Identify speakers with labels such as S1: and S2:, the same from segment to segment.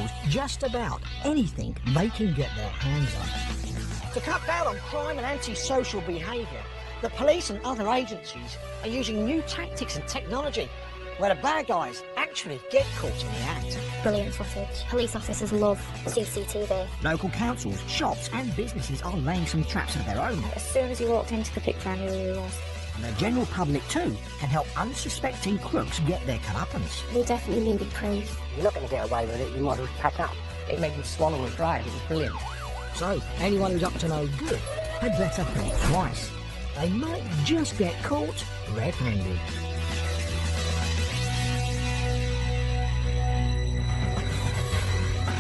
S1: steals just about anything they can get their hands on. To cut down on crime and antisocial behaviour, the police and other agencies are using new tactics and technology where the bad guys actually get caught in the act.
S2: Brilliant footage. Police officers love CCTV.
S1: Local councils, shops and businesses are laying some traps of their own.
S2: As soon as you walked into the picture, I knew who he was.
S1: And the general public too can help unsuspecting crooks get their comeuppance.
S2: We definitely needed proof.
S3: You're not going to get away with it, you might as well pack up. It made them swallow it dry, it was brilliant.
S1: So, anyone who's up to no good had better think twice. They might just get caught red-handed.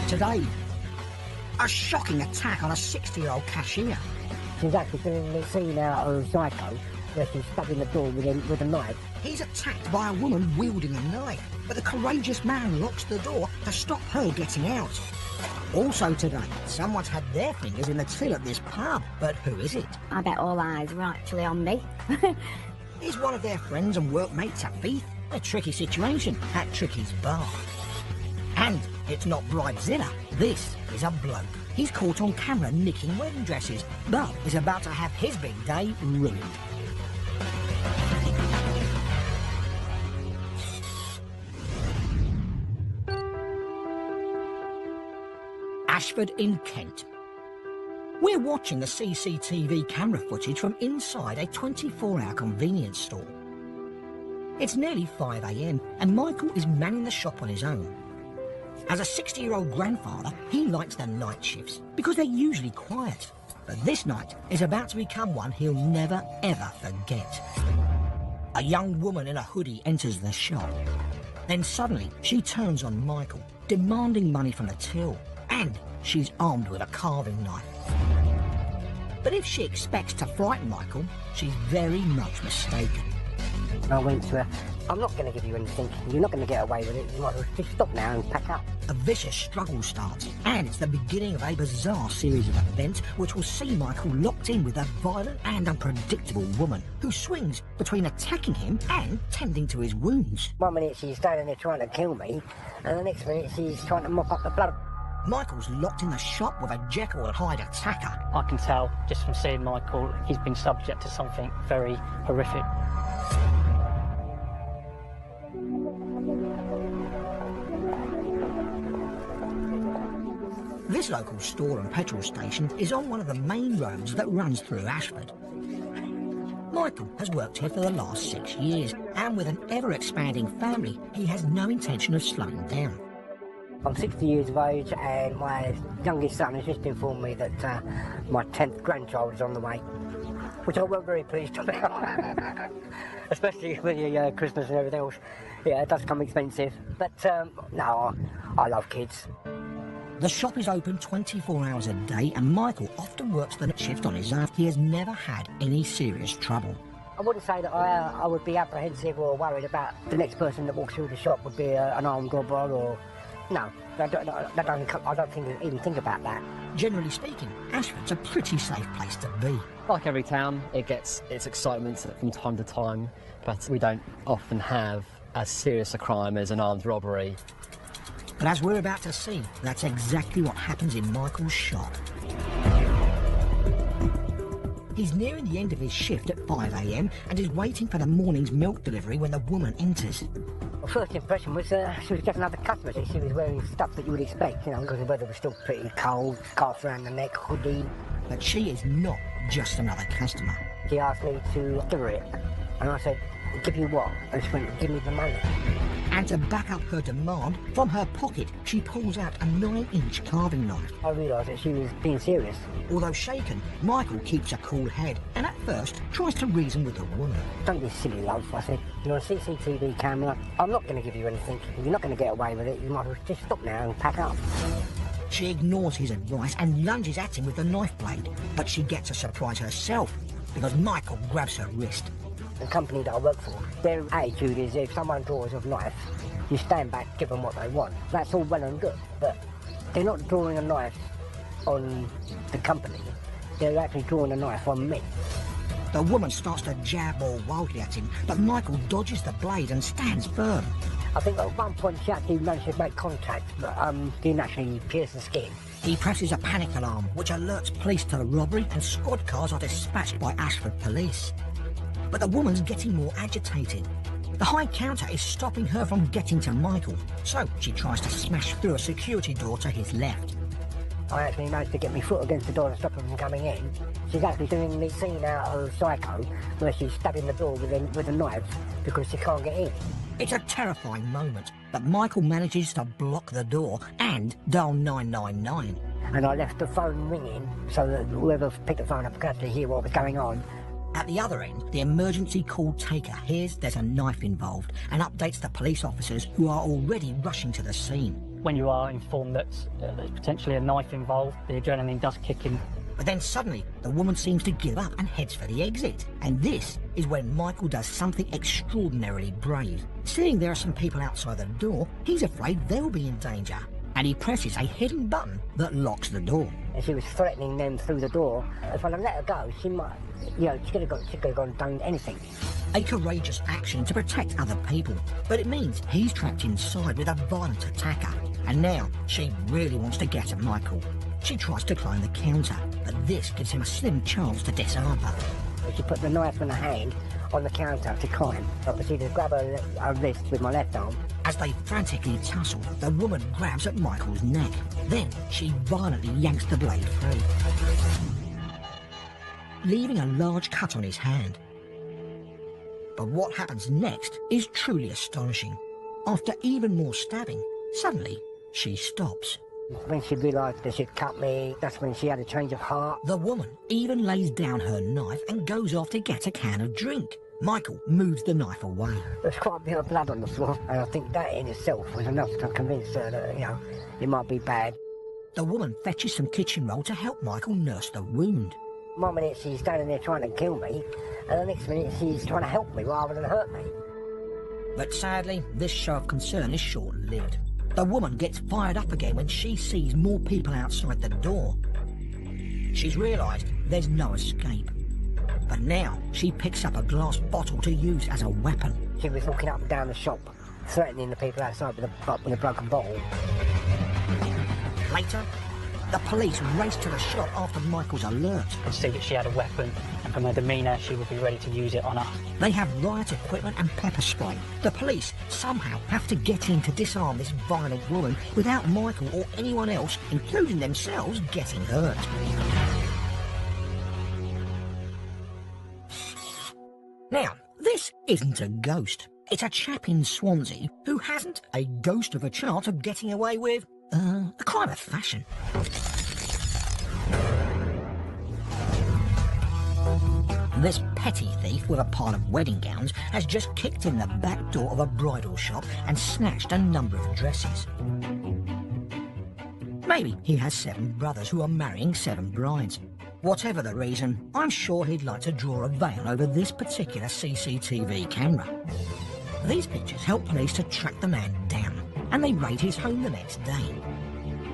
S1: Today, a shocking attack on a 60-year-old cashier.
S3: She's actually filming the scene out of Psycho, where she's stuck in the door with a knife.
S1: He's attacked by a woman wielding a knife, but the courageous man locks the door to stop her getting out. Also today, someone's had their fingers in the till at this pub, but who is it?
S2: I bet all eyes are actually on me.
S1: Is one of their friends and workmates a thief? A tricky situation at Tricky's bar. And it's not Bridezilla, this is a bloke. He's caught on camera nicking wedding dresses, but is about to have his big day ruined. Ashford in Kent. We're watching the CCTV camera footage from inside a 24-hour convenience store. It's nearly 5 AM and Michael is manning the shop on his own. As a 60-year-old grandfather, he likes the night shifts because they're usually quiet. But this night is about to become one he'll never, ever forget. A young woman in a hoodie enters the shop. Then suddenly, she turns on Michael, demanding money from the till. And she's armed with a carving knife. But if she expects to frighten Michael, she's very much mistaken.
S3: I went to her, I'm not going to give you anything, you're not going to get away with it, you might as well just stop now and pack up.
S1: A vicious struggle starts, and it's the beginning of a bizarre series of events which will see Michael locked in with a violent and unpredictable woman who swings between attacking him and tending to his wounds.
S3: 1 minute she's standing there trying to kill me, and the next minute she's trying to mop up the blood.
S1: Michael's locked in the shop with a Jekyll and Hyde attacker.
S4: I can tell just from seeing Michael, he's been subject to something very horrific.
S1: This local store and petrol station is on one of the main roads that runs through Ashford. Michael has worked here for the last 6 years, and with an ever-expanding family, he has no intention of slowing down.
S3: I'm 60 years of age, and my youngest son has just informed me that my 10th grandchild is on the way, which I wasn't very pleased about, especially with the Christmas and everything else. Yeah, it does come expensive, but no, I love kids.
S1: The shop is open 24 hours a day, and Michael often works the night shift on his own. He has never had any serious trouble.
S3: I wouldn't say that I would be apprehensive or worried about the next person that walks through the shop would be an armed robber or... No, I don't even think about that.
S1: Generally speaking, Ashford's a pretty safe place to be.
S5: Like every town, it gets its excitement from time to time, but we don't often have as serious a crime as an armed robbery.
S1: But as we're about to see, that's exactly what happens in Michael's shop. He's nearing the end of his shift at 5 AM and is waiting for the morning's milk delivery when the woman enters.
S3: My first impression was she was just another customer. She was wearing stuff that you would expect, you know, because the weather was still pretty cold, scarf around the neck, hoodie.
S1: But she is not just another customer.
S3: She asked me to give her it, and I said, give you what? And she went, give me the money.
S1: And to back up her demand, from her pocket, she pulls out a 9-inch carving knife.
S3: I realised that she was being serious.
S1: Although shaken, Michael keeps a cool head and at first tries to reason with the woman.
S3: Don't be silly, love, I said. You're on a CCTV camera. I'm not going to give you anything. You're not going to get away with it. You might as well just stop now and pack up.
S1: She ignores his advice and lunges at him with the knife blade. But she gets a surprise herself because Michael grabs her wrist.
S3: The company that I work for, their attitude is if someone draws a knife, you stand back, give them what they want. That's all well and good, but they're not drawing a knife on the company. They're actually drawing a knife on me.
S1: The woman starts to jab more wildly at him, but Michael dodges the blade and stands firm.
S3: I think at one point she actually managed to make contact, but didn't actually pierce the skin.
S1: He presses a panic alarm, which alerts police to the robbery, and squad cars are dispatched by Ashford police. But the woman's getting more agitated. The high counter is stopping her from getting to Michael, so she tries to smash through a security door to his left.
S3: I actually managed to get my foot against the door and stop her from coming in. She's actually doing the scene out of Psycho, where she's stabbing the door with a knife because she can't get in.
S1: It's a terrifying moment, but Michael manages to block the door and dial 999.
S3: And I left the phone ringing so that whoever picked the phone up could actually hear what was going on.
S1: At the other end, the emergency call taker hears there's a knife involved and updates the police officers who are already rushing to the scene.
S4: When you are informed that there's potentially a knife involved, the adrenaline does kick in.
S1: But then suddenly, the woman seems to give up and heads for the exit. And this is when Michael does something extraordinarily brave. Seeing there are some people outside the door, he's afraid they'll be in danger. And he presses a hidden button that locks the door.
S3: And she was threatening them through the door. If I'd have let her go, she might, she could have gone and done anything.
S1: A courageous action to protect other people. But it means he's trapped inside with a violent attacker. And now she really wants to get at Michael. She tries to climb the counter, but this gives him a slim chance to disarm her.
S3: She put the knife in her hand on the counter to climb. I proceeded to grab her wrist with my left arm.
S1: As they frantically tussle, the woman grabs at Michael's neck. Then she violently yanks the blade free, leaving a large cut on his hand. But what happens next is truly astonishing. After even more stabbing, suddenly she stops.
S3: When she realised that she'd cut me, that's when she had a change of heart.
S1: The woman even lays down her knife and goes off to get a can of drink. Michael moves the knife away.
S3: There's quite a bit of blood on the floor, and I think that in itself was enough to convince her that, it might be bad.
S1: The woman fetches some kitchen roll to help Michael nurse the wound.
S3: 1 minute she's standing there trying to kill me, and the next minute she's trying to help me rather than hurt me.
S1: But sadly, this show of concern is short-lived. The woman gets fired up again when she sees more people outside the door. She's realised there's no escape. But now she picks up a glass bottle to use as a weapon.
S3: She was walking up and down the shop, threatening the people outside with a broken bottle.
S1: Later, the police race to the shop after Michael's alert.
S4: You could see that she had a weapon, and from her demeanour, she would be ready to use it on us.
S1: They have riot equipment and pepper spray. The police somehow have to get in to disarm this violent woman without Michael or anyone else, including themselves, getting hurt. Now, this isn't a ghost. It's a chap in Swansea who hasn't a ghost of a chance of getting away with a crime of fashion. This petty thief with a pile of wedding gowns has just kicked in the back door of a bridal shop and snatched a number of dresses. Maybe he has 7 brothers who are marrying 7 brides. Whatever the reason, I'm sure he'd like to draw a veil over this particular CCTV camera. These pictures help police to track the man down, and they raid his home the next day.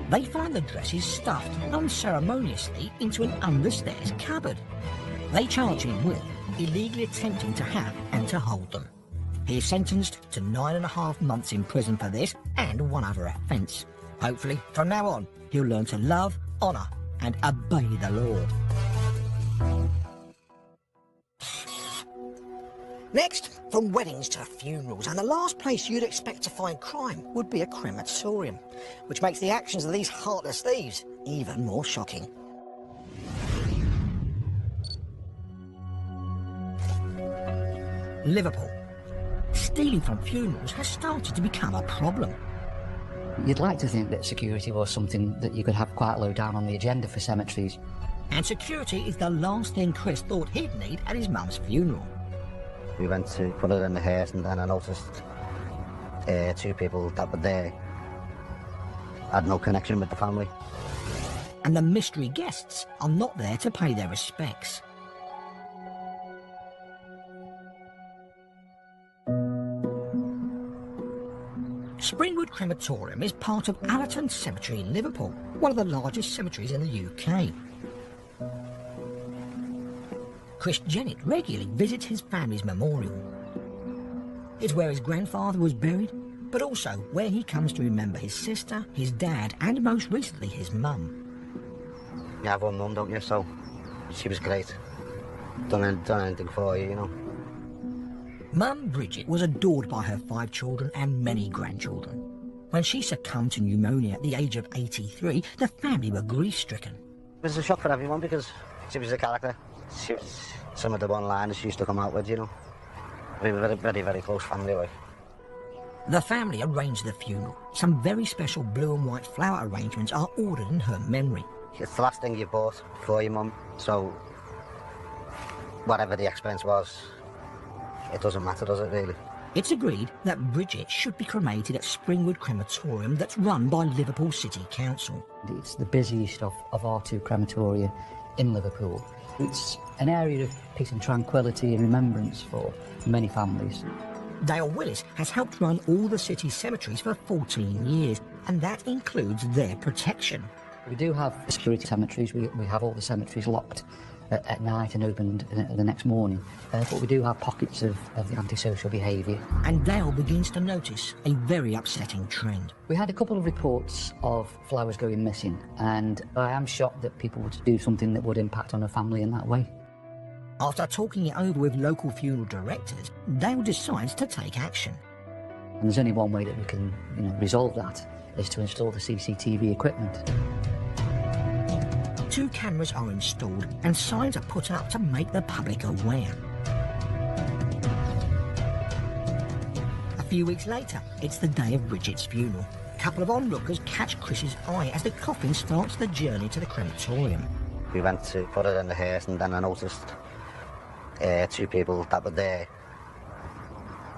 S1: They find the dresses stuffed unceremoniously into an understairs cupboard. They charge him with illegally attempting to have and to hold them. He is sentenced to 9.5 months in prison for this and one other offence. Hopefully, from now on, he'll learn to love, honour and obey the law. Next, from weddings to funerals, and the last place you'd expect to find crime would be a crematorium, which makes the actions of these heartless thieves even more shocking. Liverpool. Stealing from funerals has started to become a problem.
S6: You'd like to think that security was something that you could have quite low down on the agenda for cemeteries.
S1: And security is the last thing Chris thought he'd need at his mum's funeral.
S7: We went to put it in the hearse, and then I noticed 2 people that were there had no connection with the family.
S1: And the mystery guests are not there to pay their respects. Springwood Crematorium is part of Allerton Cemetery in Liverpool, one of the largest cemeteries in the UK. Chris Jennett regularly visits his family's memorial. It's where his grandfather was buried, but also where he comes to remember his sister, his dad, and most recently his mum.
S7: You have one mum, don't you? So she was great. Done anything for you, you know.
S1: Mum Bridget was adored by her 5 children and many grandchildren. When she succumbed to pneumonia at the age of 83, the family were grief-stricken.
S7: It was a shock for everyone because she was a character. She was some of the one-liners she used to come out with, you know. We were very, very, very close family, like.
S1: The family arranged the funeral. Some very special blue and white flower arrangements are ordered in her memory.
S7: It's the last thing you bought for your mum, so whatever the expense was, it doesn't matter, does it, really?
S1: It's agreed that Bridget should be cremated at Springwood Crematorium that's run by Liverpool City Council.
S6: It's the busiest of our 2 crematoria in Liverpool. It's an area of peace and tranquility and remembrance for many families.
S1: Dale Willis has helped run all the city's cemeteries for 14 years, and that includes their protection.
S6: We do have security cemeteries. We have all the cemeteries locked at night and opened the next morning. But we do have pockets of the antisocial behaviour.
S1: And Dale begins to notice a very upsetting trend.
S6: We had a couple of reports of flowers going missing, and I am shocked that people would do something that would impact on a family in that way.
S1: After talking it over with local funeral directors, Dale decides to take action.
S6: And there's only one way that we can, resolve that, is to install the CCTV equipment.
S1: 2 cameras are installed and signs are put up to make the public aware. A few weeks later, it's the day of Bridget's funeral. A couple of onlookers catch Chris's eye as the coffin starts the journey to the crematorium.
S7: We went to put it in the hearse, and then I noticed 2 people that were there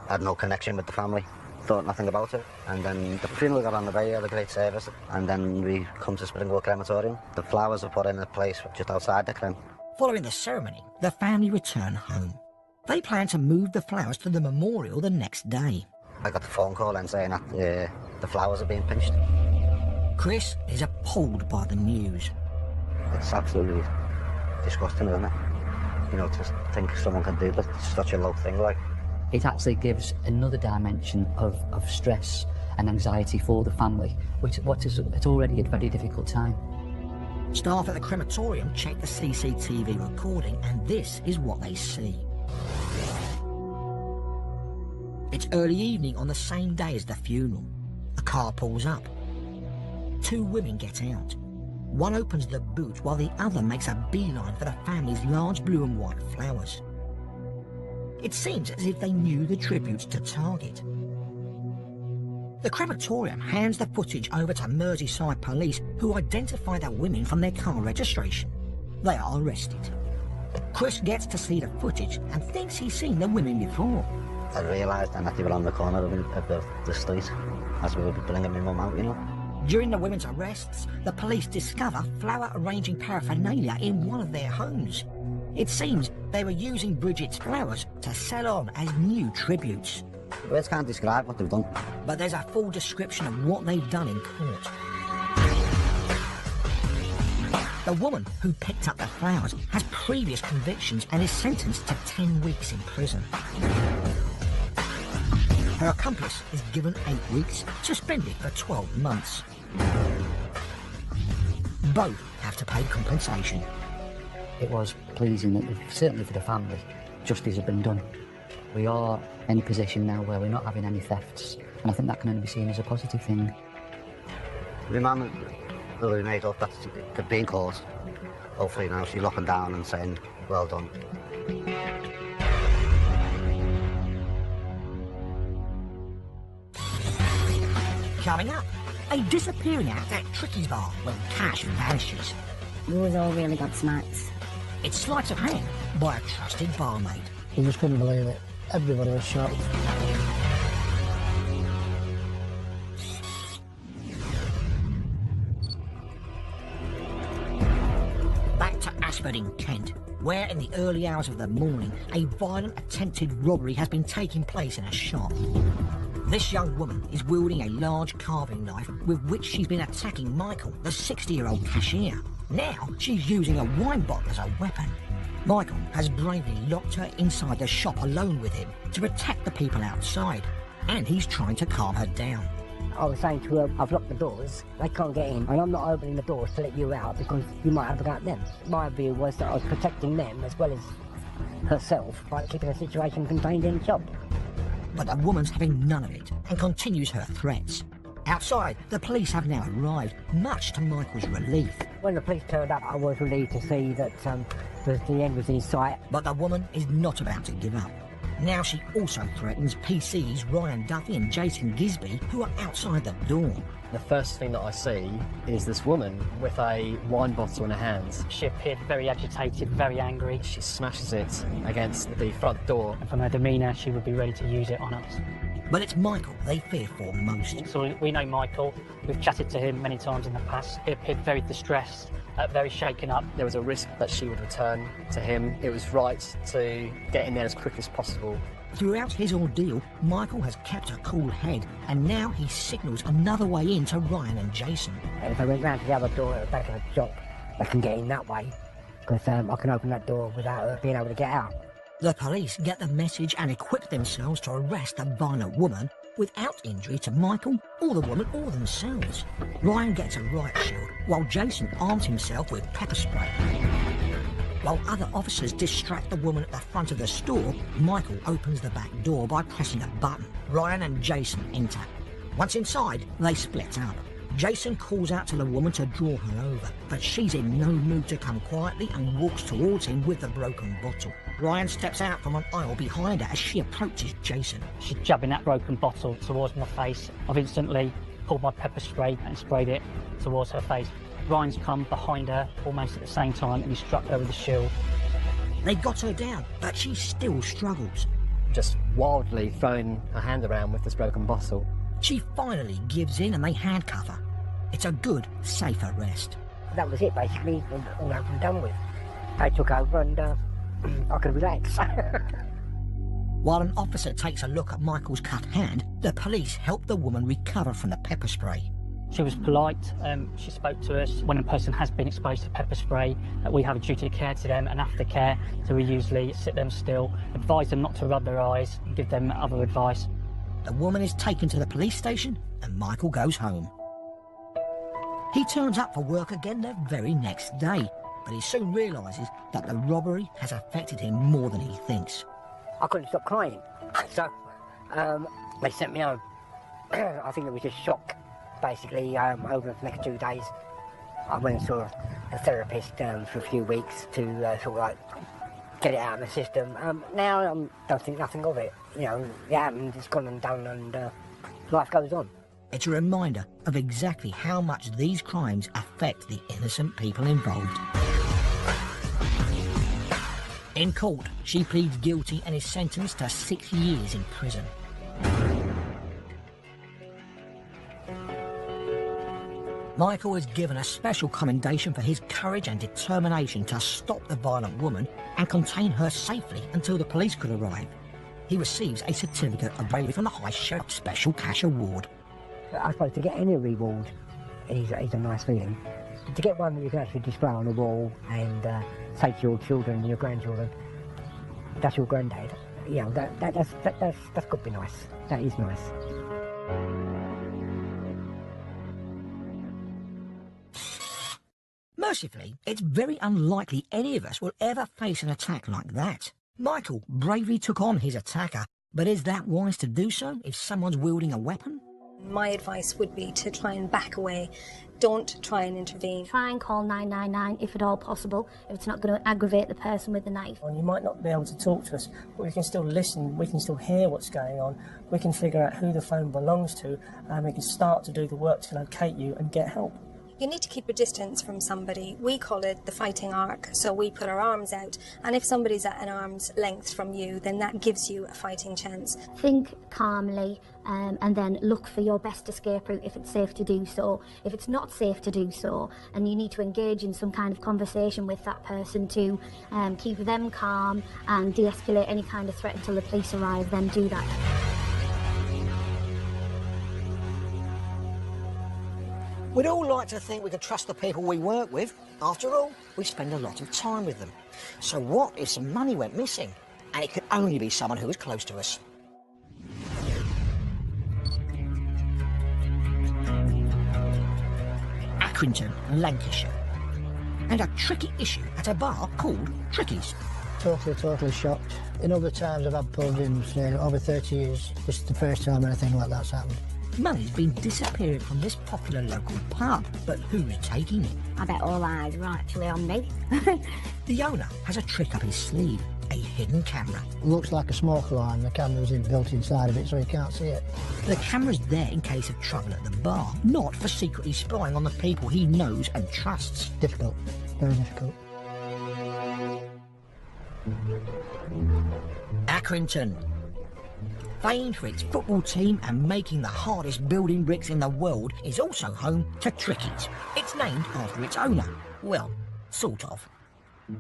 S7: had no connection with the family. Thought nothing about it, and then the funeral got on the way, had a great service, and then we come to Springwood Crematorium. The flowers were put in a place just outside the crem.
S1: Following the ceremony, the family return home. They plan to move the flowers to the memorial the next day.
S7: I got the phone call then saying that the flowers are being pinched.
S1: Chris is appalled by the news.
S7: It's absolutely disgusting, isn't it? You know, to think someone can do such a low thing, like.
S6: It actually gives another dimension of stress and anxiety for the family, it's already a very difficult time.
S1: Staff at the crematorium check the CCTV recording, and this is what they see. It's early evening on the same day as the funeral. A car pulls up. 2 women get out. One opens the boot while the other makes a beeline for the family's large blue and white flowers. It seems as if they knew the tributes to target. The crematorium hands the footage over to Merseyside police, who identify the women from their car registration. They are arrested. Chris gets to see the footage and thinks he's seen the women before.
S7: I realised then that they were on the corner of the street as we were bringing my mum out, you know.
S1: During the women's arrests, the police discover flower arranging paraphernalia in one of their homes. It seems they were using Bridget's flowers to sell on as new tributes.
S7: Words can't describe what they've done.
S1: But there's a full description of what they've done in court. The woman who picked up the flowers has previous convictions and is sentenced to 10 weeks in prison. Her accomplice is given 8 weeks, suspended for 12 months. Both have to pay compensation.
S6: It was pleasing that, certainly for the family, justice had been done. We are in a position now where we're not having any thefts, and I think that can only be seen as a positive thing.
S7: My mum will be made up that they've been caught. Hopefully now she's looking down and saying, well done.
S1: Coming up, a disappearing act at Tricky's bar when cash vanishes.
S2: We was all really got smacks.
S1: It's sleight of hand by a trusted barmaid.
S8: You just couldn't believe it. Everybody was shocked.
S1: Back to Ashford in Kent, where in the early hours of the morning, a violent attempted robbery has been taking place in a shop. This young woman is wielding a large carving knife with which she's been attacking Michael, the 60-year-old cashier. Now she's using a wine bottle as a weapon. Michael has bravely locked her inside the shop alone with him to protect the people outside. and he's trying to calm her down.
S3: I was saying to her, I've locked the doors, they can't get in, and I'm not opening the doors to let you out because you might have to go at them. My view was that I was protecting them as well as herself by keeping the situation contained in the shop.
S1: But the woman's having none of it and continues her threats. Outside, the police have now arrived, much to Michael's relief.
S3: When the police turned up, I was relieved to see that the end was in sight.
S1: But the woman is not about to give up. Now she also threatens PC's Ryan Duffy and Jason Gisby, who are outside the door.
S5: The first thing that I see is this woman with a wine bottle in her hands.
S4: She appeared very agitated, very angry.
S5: She smashes it against the front door.
S4: And from her demeanour, she would be ready to use it on us.
S1: But it's Michael they fear for most.
S4: So we know Michael. We've chatted to him many times in the past. He appeared very distressed, very shaken up.
S5: There was a risk that she would return to him. It was right to get in there as quickly as possible.
S1: Throughout his ordeal, Michael has kept a cool head, and now he signals another way in to Ryan and Jason.
S3: And if I went round to the other door at the back of the shop, I can get in that way, because I can open that door without her being able to get out.
S1: The police get the message and equip themselves to arrest the violent woman without injury to Michael or the woman or themselves. Ryan gets a riot shield, while Jason arms himself with pepper spray. While other officers distract the woman at the front of the store, Michael opens the back door by pressing a button. Ryan and Jason enter. Once inside, they split up. Jason calls out to the woman to draw her over, but she's in no mood to come quietly and walks towards him with the broken bottle. Ryan steps out from an aisle behind her as she approaches Jason.
S4: She's jabbing that broken bottle towards my face. I've instantly pulled my pepper spray and sprayed it towards her face. Ryan's come behind her almost at the same time and he struck her with the shield.
S1: They got her down, but she still struggles.
S5: Just wildly throwing her hand around with this broken bottle.
S1: She finally gives in and they handcuff her. It's a good, safe arrest.
S3: That was it, basically, all over and done with. They took over and I could relax.
S1: While an officer takes a look at Michael's cut hand, the police help the woman recover from the pepper spray.
S4: She was polite. She spoke to us. When a person has been exposed to pepper spray, we have a duty of care to them and aftercare, so we usually sit them still, advise them not to rub their eyes, and give them other advice.
S1: The woman is taken to the police station and Michael goes home. He turns up for work again the very next day, but he soon realises that the robbery has affected him more than he thinks.
S3: I couldn't stop crying, so they sent me home. I think it was just shock, basically. Over the next 2 days, I went and saw a therapist for a few weeks to sort of like get it out of the system. Now I don't think nothing of it. You know, it happened, it's gone and done, and life goes on.
S1: It's a reminder of exactly how much these crimes affect the innocent people involved. In court, she pleads guilty and is sentenced to 6 years in prison. Michael is given a special commendation for his courage and determination to stop the violent woman and contain her safely until the police could arrive. He receives a certificate of bravery from the High Sheriff's Special Cash Award.
S3: I suppose to get any reward is a nice feeling. To get one that you can actually display on the wall and say to your children and your grandchildren, that's your granddad. You know, that's got to be nice. That is nice.
S1: Mercifully, it's very unlikely any of us will ever face an attack like that. Michael bravely took on his attacker, but is that wise to do so if someone's wielding a weapon?
S9: My advice would be to try and back away. Don't try and intervene.
S2: Try and call 999 if at all possible, if it's not going to aggravate the person with the knife.
S10: You might not be able to talk to us, but we can still listen, we can still hear what's going on, we can figure out who the phone belongs to, and we can start to do the work to locate you and get help.
S9: You need to keep a distance from somebody. We call it the fighting arc, so we put our arms out, and if somebody's at an arm's length from you, then that gives you a fighting chance.
S2: Think calmly and then look for your best escape route if it's safe to do so. If it's not safe to do so, and you need to engage in some kind of conversation with that person to keep them calm and de-escalate any kind of threat until the police arrive, then do that.
S1: We'd all like to think we can trust the people we work with. After all, we spend a lot of time with them. So what if some money went missing? And it could only be someone who was close to us. Accrington, Lancashire. And a tricky issue at a bar called Tricky's.
S8: Totally shocked. In other times I've had pubs in over 30 years. This is the first time anything like that's happened.
S1: Money's been disappearing from this popular local pub, but who's taking it?
S2: I bet all eyes are actually on me.
S1: The owner has a trick up his sleeve, a hidden camera.
S8: It looks like a smoke alarm. The camera's built inside of it so you can't see it.
S1: The camera's there in case of trouble at the bar, not for secretly spying on the people he knows and trusts.
S8: Difficult, very difficult.
S1: Accrington. Famed for its football team and making the hardest building bricks in the world, is also home to Tricky's. It's named after its owner. Well, sort of.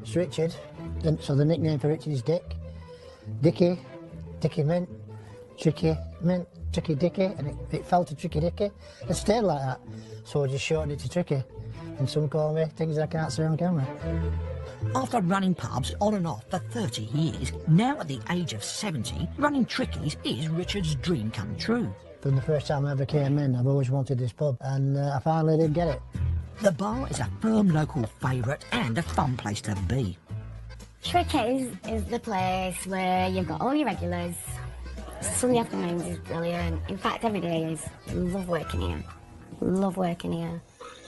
S8: It's Richard, so the nickname for Richard is Dick. Dicky Mint, Tricky Mint, Tricky Dicky, and it fell to Tricky Dicky. It stayed like that, so I just shortened it to Tricky. And some call me things that I can't say on camera.
S1: After running pubs on and off for 30 years, now at the age of 70, running Tricky's is Richard's dream come true.
S8: From the first time I ever came in, I've always wanted this pub, and I finally did get it.
S1: The bar is a firm local favourite and a fun place to be.
S11: Tricky's is the place where you've got all your regulars. Sunday afternoons is brilliant. In fact, every day is. I love working here. Love working here.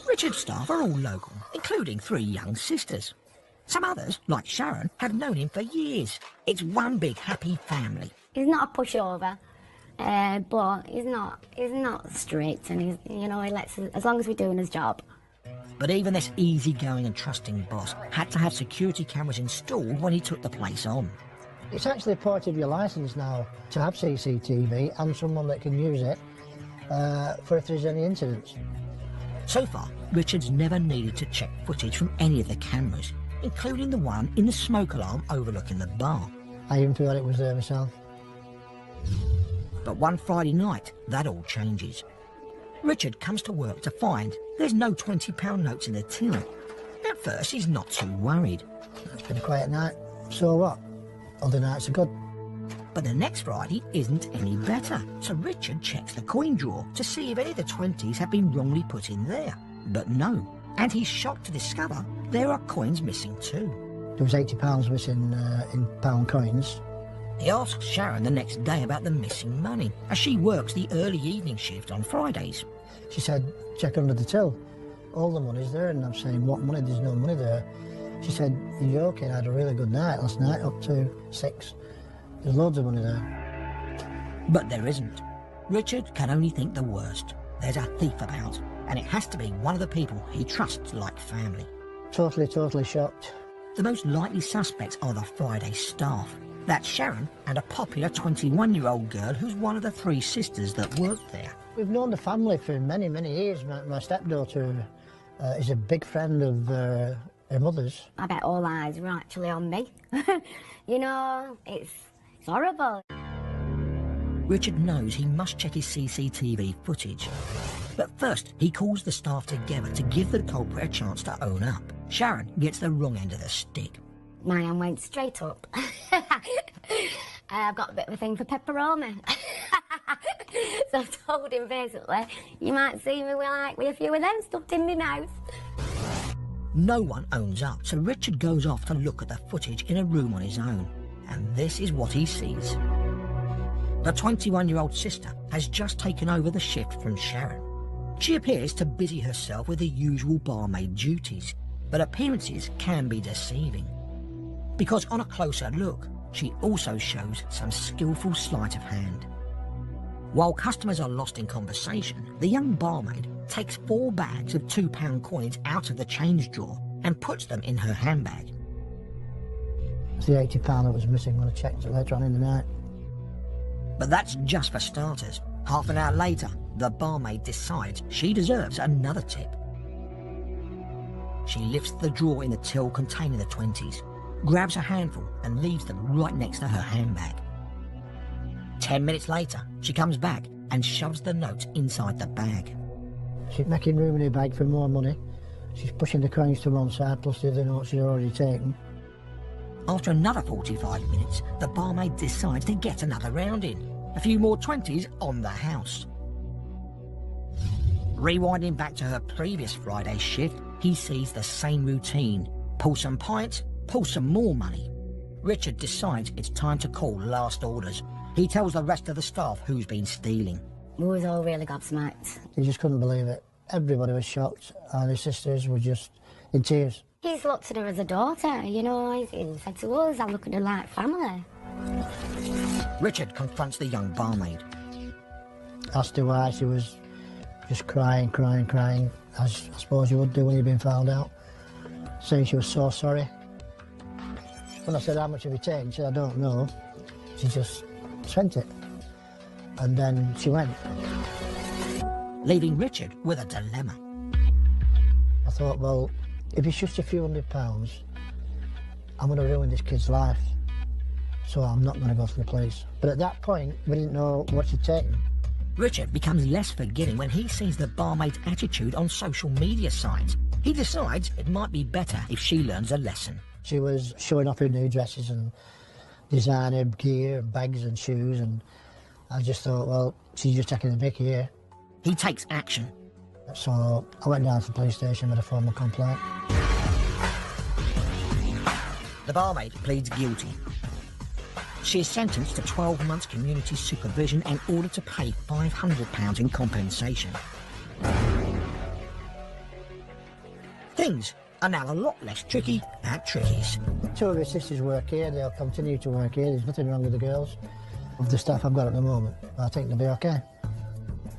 S1: Richard's staff are all local, including 3 young sisters. Some others, like Sharon, have known him for years. It's one big happy family.
S11: He's not a pushover, but he's not strict, and he lets us, as long as we're doing his job.
S1: But even this easygoing and trusting boss had to have security cameras installed when he took the place on.
S8: It's actually part of your licence now to have CCTV and someone that can use it for if there's any incidents.
S1: So far, Richard's never needed to check footage from any of the cameras, including the one in the smoke alarm overlooking the bar.
S8: I even thought it was there myself.
S1: But one Friday night, that all changes. Richard comes to work to find there's no £20 notes in the till. At first, he's not too worried.
S8: It's been a quiet night. So what? Other nights are good.
S1: But the next Friday isn't any better, so Richard checks the coin drawer to see if any of the 20s have been wrongly put in there. But no, and he's shocked to discover there are coins missing too.
S8: There was £80 missing in pound coins.
S1: He asks Sharon the next day about the missing money, as she works the early evening shift on Fridays.
S8: She said, check under the till. All the money's there, and I'm saying, what money? There's no money there. She said, you're joking, I had a really good night last night, up to 6. There's loads of money there.
S1: But there isn't. Richard can only think the worst. There's a thief about, and it has to be one of the people he trusts like family.
S8: Totally shocked.
S1: The most likely suspects are the Friday staff. That's Sharon and a popular 21-year-old girl who's one of the 3 sisters that work there.
S8: We've known the family for many years. My stepdaughter is a big friend of her mother's.
S11: I bet all eyes are actually on me. It's horrible.
S1: Richard knows he must check his CCTV footage. But first, he calls the staff together to give the culprit a chance to own up. Sharon gets the wrong end of the stick.
S11: My hand went straight up. I've got a bit of a thing for pepperoni. So I've told him basically, you might see me with a few of them stuffed in my mouth.
S1: No one owns up, so Richard goes off to look at the footage in a room on his own. And this is what he sees. The 21-year-old sister has just taken over the shift from Sharon. She appears to busy herself with the usual barmaid duties, but appearances can be deceiving. Because on a closer look, she also shows some skillful sleight of hand. While customers are lost in conversation, the young barmaid takes 4 bags of £2 coins out of the change drawer and puts them in her handbag.
S8: It's the £80 that was missing when I checked it later on in the night.
S1: But that's just for starters. Half an hour later, the barmaid decides she deserves another tip. She lifts the drawer in the till containing the 20s, grabs a handful and leaves them right next to her handbag. 10 minutes later, she comes back and shoves the notes inside the bag.
S8: She's making room in her bag for more money. She's pushing the coins to one side, plus the other notes she's already taken.
S1: After another 45 minutes, the barmaid decides to get another round in. A few more 20s on the house. Rewinding back to her previous Friday shift, he sees the same routine. Pull some pints, pull some more money. Richard decides it's time to call last orders. He tells the rest of the staff who's been stealing.
S11: We was all really gobsmacked.
S8: He just couldn't believe it. Everybody was shocked, and his sisters were just in tears.
S11: He's looked at her as a daughter, you know, he said to us, I look at her like family.
S1: Richard confronts the young barmaid.
S8: Asked her why, she was just crying, as I suppose you would do when you've been found out, saying she was so sorry. When I said, how much have you taken, she said, I don't know. She just spent it. And then she went.
S1: Leaving Richard with a dilemma.
S8: I thought, well, if it's just a few £100, I'm going to ruin this kid's life. So I'm not going to go to the police. But at that point, we didn't know what she'd taken.
S1: Richard becomes less forgiving when he sees the barmaid's attitude on social media sites. He decides it might be better if she learns a lesson.
S8: She was showing off her new dresses and designer gear, bags and shoes, and I just thought, well, she's just taking the mick here.
S1: He takes action.
S8: So I went down to the police station with a formal complaint.
S1: The barmaid pleads guilty. She is sentenced to 12 months community supervision and ordered to pay £500 in compensation. Things are now a lot less tricky at Tricky's.
S8: 2 of his sisters work here, they'll continue to work here, there's nothing wrong with the girls. Of the staff I've got at the moment, I think they'll be okay.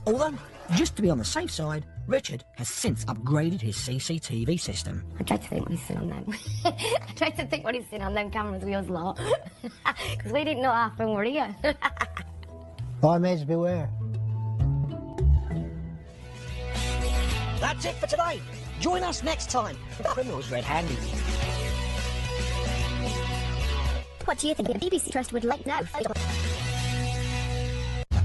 S1: Although, just to be on the safe side, Richard has since upgraded his CCTV system.
S11: I tried to think what he's seen on them. I tried to think what he's seen on them cameras we us lot. Because we didn't know half when we were here.
S8: Barmaids beware.
S1: That's it for today. Join us next time for Criminals Red-Handed.
S2: What do you think the BBC Trust would like now?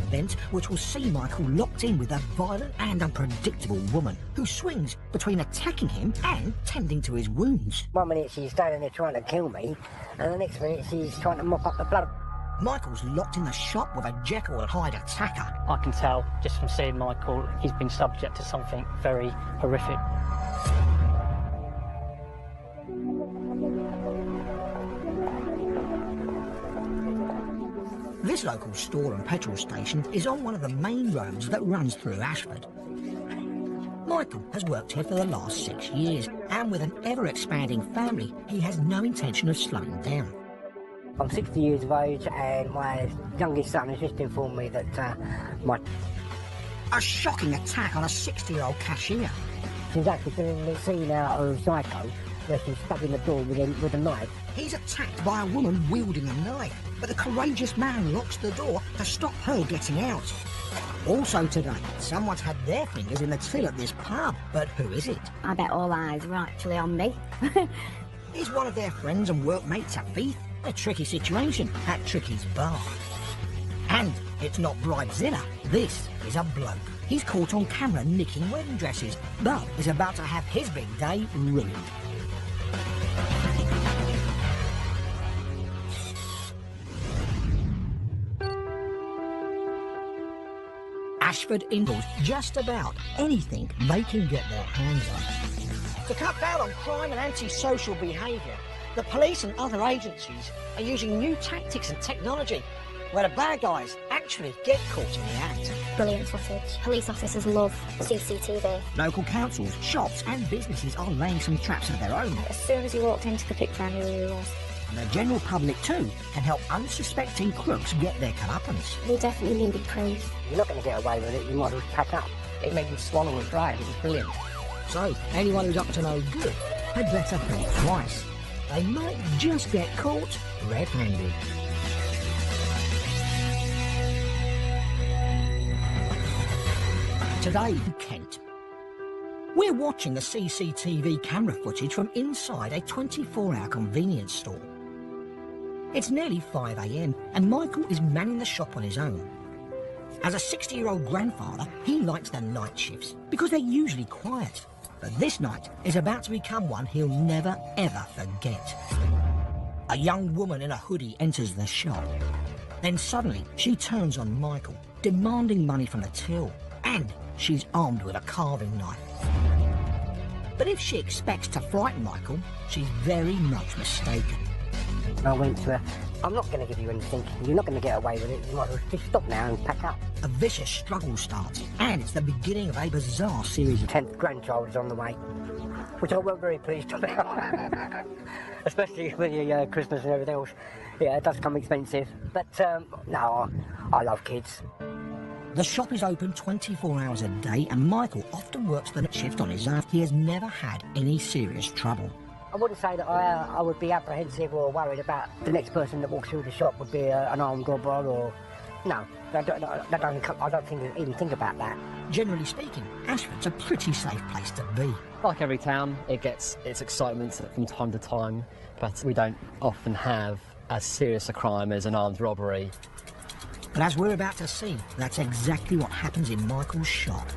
S1: Event which will see Michael locked in with a violent and unpredictable woman who swings between attacking him and tending to his wounds.
S3: 1 minute she's standing there trying to kill me, and the next minute she's trying to mop up the blood.
S1: Michael's locked in the shop with a Jekyll and Hyde attacker.
S4: I can tell just from seeing Michael, he's been subject to something very horrific.
S1: This local store and petrol station is on one of the main roads that runs through Ashford. Michael has worked here for the last 6 years, and with an ever-expanding family, he has no intention of slowing down.
S3: I'm 60 years of age, and my youngest son has just informed me that
S1: A shocking attack on a 60-year-old cashier.
S3: She's actually been seen out of Psycho, where she's stuck in the door with a knife.
S1: He's attacked by a woman wielding a knife, but the courageous man locks the door to stop her getting out. Also today, someone's had their fingers in the till at this pub, but who is it?
S11: I bet all eyes were actually on me.
S1: Is one of their friends and workmates a thief? A tricky situation at Tricky's bar. And it's not Bridezilla, this is a bloke. He's caught on camera nicking wedding dresses, but is about to have his big day ruined. Ashford involves just about anything they can get their hands on. To cut down on crime and antisocial behaviour, the police and other agencies are using new tactics and technology where the bad guys actually get caught in the act.
S2: Brilliant footage. Police officers love CCTV.
S1: Local councils, shops and businesses are laying some traps of their own.
S2: As soon as you walked into the picture, I knew who he was.
S1: And the general public too can help unsuspecting crooks get their comeuppance.
S2: We definitely needed proof.
S3: You're not going to get away with it, you might as well pack up.
S5: It made me swallow it dry. It was brilliant.
S1: So, anyone who's up to no good had better think twice. They might just get caught red-handed. Today in Kent. We're watching the CCTV camera footage from inside a 24-hour convenience store. It's nearly 5 AM and Michael is manning the shop on his own. As a 60-year-old grandfather, he likes the night shifts because they're usually quiet. But this night is about to become one he'll never ever forget. A young woman in a hoodie enters the shop. Then suddenly she turns on Michael, demanding money from the till. And she's armed with a carving knife. But if she expects to frighten Michael, she's very much mistaken.
S3: I went to her, I'm not going to give you anything, you're not going to get away with it, you might as well just stop now and pack up.
S1: A vicious struggle starts, and it's the beginning of a bizarre series of
S3: 10th grandchild is on the way, which I weren't very pleased about. Especially with your Christmas and everything else. Yeah, it does come expensive. But, no, I love kids.
S1: The shop is open 24 hours a day, and Michael often works the night shift on his own. He has never had any serious trouble.
S3: I wouldn't say that I would be apprehensive or worried about the next person that walks through the shop would be an armed robber or... No, I don't even think about that.
S1: Generally speaking, Ashford's a pretty safe place to be.
S5: Like every town, it gets its excitement from time to time, but we don't often have as serious a crime as an armed robbery.
S1: But as we're about to see, that's exactly what happens in Michael's shop.